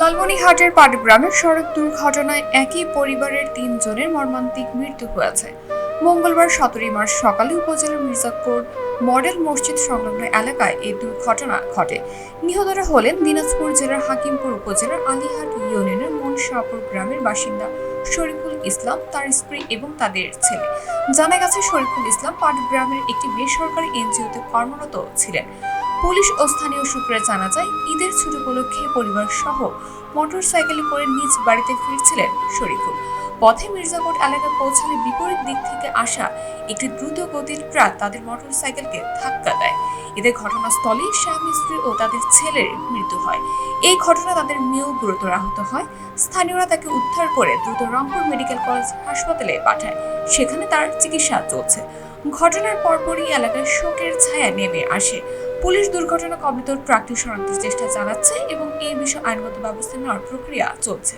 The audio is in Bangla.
লালমনিরহাটের পাটগ্রামের সড়ক দুর্ঘটনায় একই পরিবারের ৩ জনের মর্মান্তিক মৃত্যু হয়েছে। মঙ্গলবার ১৭ মার্চ সকালে উপজেলার মির্জাপুর মডেল মসজিদ সংলগ্ন এলাকায় এই দুর্ঘটনা ঘটে। নিহতরা হলেন দিনাজপুর জেলার হাকিমপুর উপজেলার আলীহাট ইউনিয়নের মনশাপুর গ্রামের বাসিন্দা শরীফুল ইসলাম, তার স্ত্রী এবং তাদের ছেলে। জানা গেছে, শরীফুল ইসলাম পাটগ্রামের একটি বেসরকারি এনজিওতে কর্মরত ছিলেন। পুলিশ ও স্থানীয় সূত্রে জানা যায়, ঈদের ছুটি উপলক্ষে পরিবার সহ মোটরসাইকেলে করে নিজ বাড়িতে ফিরছিলেন শরীফুল। পথে মির্জাপুর এলাকায় পৌঁছালে বিপরীত দিক থেকে আসা একটি দ্রুত গতির ট্রাক তাদের মোটরসাইকেলকে ধাক্কা দেয়। এতে ঘটনাস্থলেই স্বামী, স্ত্রী ও তাদের ছেলের মৃত্যু হয়। এই ঘটনায় তাদের মেয়েও গুরুতর আহত হয়। স্থানীয়রা তাকে উদ্ধার করে দ্রুত রংপুর মেডিকেল কলেজ হাসপাতালে পাঠায়। সেখানে তার চিকিৎসা চলছে। ঘটনার পরপরই এলাকায় শোকের ছায়া নেমে আসে। পুলিশ দুর্ঘটনা কবলিত ট্রাকটি সরানোর চেষ্টা চালাচ্ছে এবং এই বিষয়ে আইনগত ব্যবস্থা নেওয়ার প্রক্রিয়া চলছে।